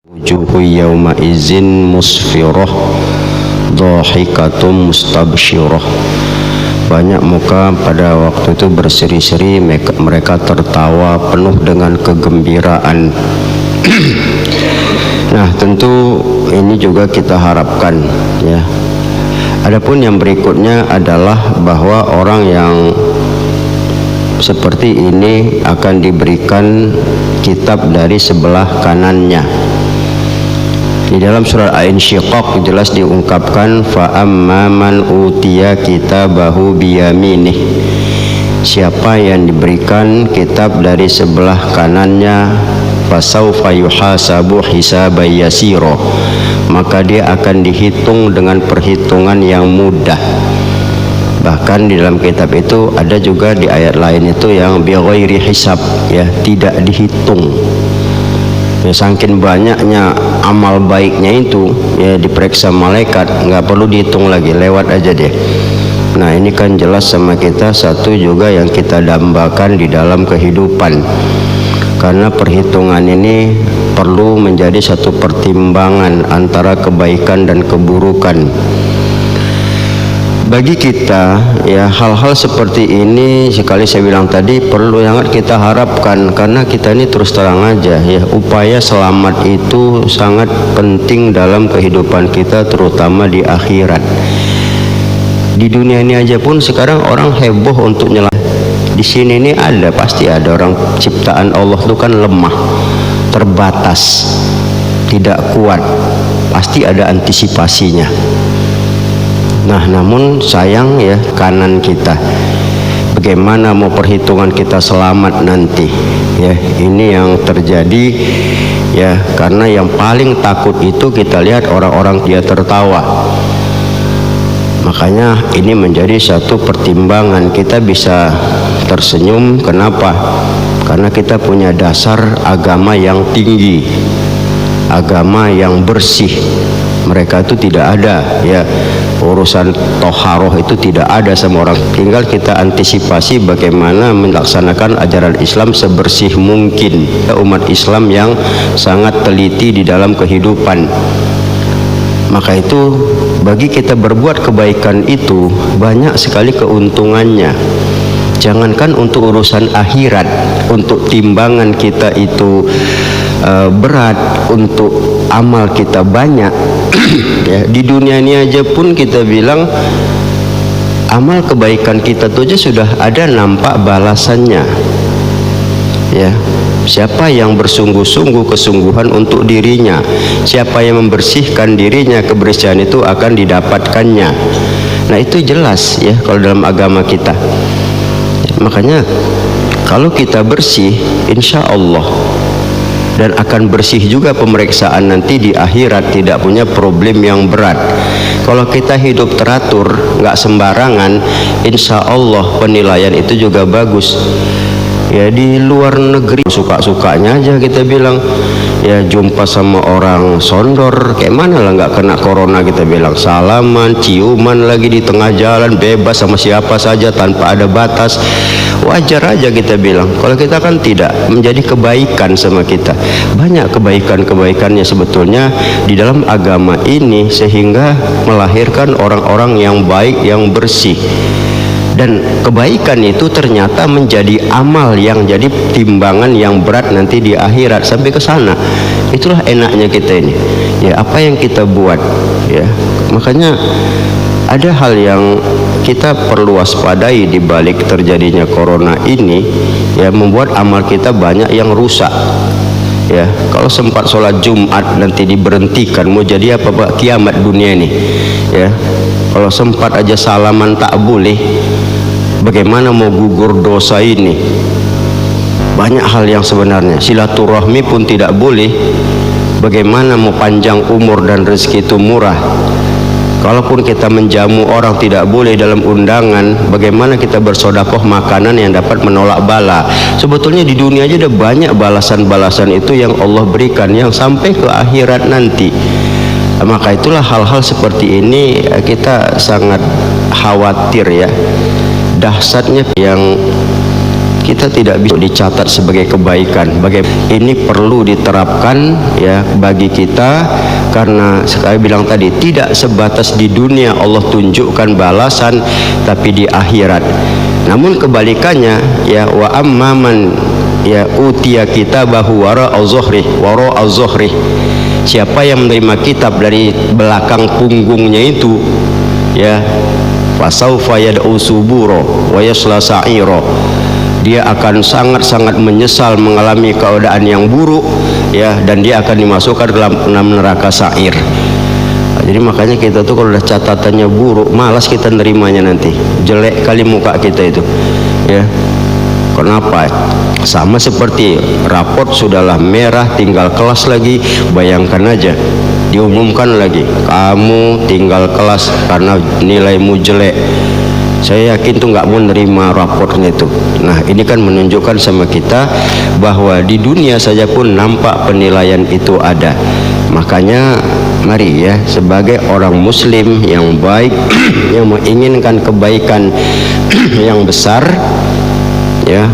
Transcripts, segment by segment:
Wujuhu yawma izin musfirah dhahikatum mustabsyirah. Banyak muka pada waktu itu berseri-seri, mereka tertawa penuh dengan kegembiraan. Nah, tentu ini juga kita harapkan ya. Adapun yang berikutnya adalah bahwa orang yang seperti ini akan diberikan kitab dari sebelah kanannya. Di dalam surah Al-Insyiqaq jelas diungkapkan fa amma man utiya kitabahu biyaminih. Siapa yang diberikan kitab dari sebelah kanannya, fasaufa yuhasabu hisaban yasira, maka dia akan dihitung dengan perhitungan yang mudah. Bahkan di dalam kitab itu ada juga di ayat lain itu yang bighairi hisab, ya, tidak dihitung. Ya, saking banyaknya amal baiknya itu ya diperiksa malaikat, nggak perlu dihitung lagi, lewat aja deh. Nah, ini kan jelas sama kita satu juga yang kita dambakan di dalam kehidupan, karena perhitungan ini perlu menjadi satu pertimbangan antara kebaikan dan keburukan. Bagi kita ya, hal-hal seperti ini sekali saya bilang tadi perlu sangat kita harapkan, karena kita ini terus terang aja ya, upaya selamat itu sangat penting dalam kehidupan kita, terutama di akhirat. Di dunia ini aja pun sekarang orang heboh untuk nyelam. Di sini ini ada, pasti ada orang ciptaan Allah itu kan lemah, terbatas, tidak kuat, pasti ada antisipasinya. Nah, namun sayang ya, kanan kita, bagaimana mau perhitungan kita selamat nanti ya, ini yang terjadi ya, karena yang paling takut itu kita lihat orang-orang dia tertawa. Makanya ini menjadi satu pertimbangan kita bisa tersenyum. Kenapa? Karena kita punya dasar agama yang tinggi, agama yang bersih. Mereka itu tidak ada ya, urusan toharoh itu tidak ada sama orang. Tinggal kita antisipasi bagaimana melaksanakan ajaran Islam sebersih mungkin. Umat Islam yang sangat teliti di dalam kehidupan. Maka itu bagi kita berbuat kebaikan itu banyak sekali keuntungannya. Jangankan untuk urusan akhirat, untuk timbangan kita itu berat, untuk amal kita banyak. Ya, di dunia ini aja pun kita bilang amal kebaikan kita tuh aja sudah ada nampak balasannya. Ya, siapa yang bersungguh-sungguh kesungguhan untuk dirinya, siapa yang membersihkan dirinya, kebersihan itu akan didapatkannya. Nah, itu jelas ya kalau dalam agama kita. Makanya kalau kita bersih, insya Allah, dan akan bersih juga pemeriksaan nanti di akhirat, tidak punya problem yang berat. Kalau kita hidup teratur, nggak sembarangan, insya Allah penilaian itu juga bagus. Ya, di luar negeri suka-sukanya aja kita bilang ya, jumpa sama orang sondor kayak mana lah nggak kena corona, kita bilang salaman, ciuman lagi di tengah jalan, bebas sama siapa saja tanpa ada batas, wajar aja kita bilang. Kalau kita kan tidak, menjadi kebaikan sama kita. Banyak kebaikan-kebaikannya sebetulnya di dalam agama ini, sehingga melahirkan orang-orang yang baik, yang bersih. Dan kebaikan itu ternyata menjadi amal yang jadi timbangan yang berat nanti di akhirat, sampai ke sana. Itulah enaknya kita ini. Ya, apa yang kita buat ya. Makanya ada hal yang kita perlu waspadai di balik terjadinya corona ini ya, membuat amal kita banyak yang rusak. Ya, kalau sempat sholat Jumat nanti diberhentikan, mau jadi apa Pak kiamat dunia ini ya. Kalau sempat aja salaman tak boleh, bagaimana mau gugur dosa ini? Banyak hal yang sebenarnya, silaturahmi pun tidak boleh, bagaimana mau panjang umur dan rezeki itu murah? Kalaupun kita menjamu orang tidak boleh dalam undangan, bagaimana kita bersodakoh makanan yang dapat menolak bala? Sebetulnya di dunia aja ada banyak balasan-balasan itu yang Allah berikan, yang sampai ke akhirat nanti. Maka itulah hal-hal seperti ini kita sangat khawatir ya. Dahsyatnya yang kita tidak bisa dicatat sebagai kebaikan. Ini perlu diterapkan ya bagi kita, karena sekali bilang tadi tidak sebatas di dunia Allah tunjukkan balasan, tapi di akhirat. Namun kebalikannya ya, wa amman ya utiya kitabahu wara az-zuhrih, siapa yang menerima kitab dari belakang punggungnya itu ya, fasaufa yad'u suburo wa yasla sa'iro, dia akan sangat-sangat menyesal, mengalami keadaan yang buruk ya, dan dia akan dimasukkan dalam neraka sa'ir. Jadi makanya kita tuh kalau udah catatannya buruk, malas kita nerimanya, nanti jelek kali muka kita itu ya. Kenapa? Sama seperti raport sudahlah merah, tinggal kelas lagi. Bayangkan aja diumumkan lagi, kamu tinggal kelas karena nilaimu jelek. Saya yakin tuh nggak mau nerima raportnya itu. Nah, ini kan menunjukkan sama kita bahwa di dunia saja pun nampak penilaian itu ada. Makanya mari ya, sebagai orang muslim yang baik yang menginginkan kebaikan yang besar ya,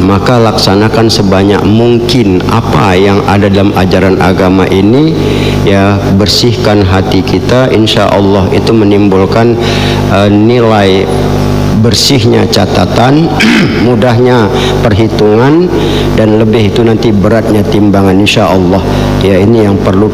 maka laksanakan sebanyak mungkin apa yang ada dalam ajaran agama ini ya. Bersihkan hati kita, insya Allah itu menimbulkan nilai bersihnya catatan, mudahnya perhitungan, dan lebih itu nanti beratnya timbangan, insya Allah ya. Ini yang perlu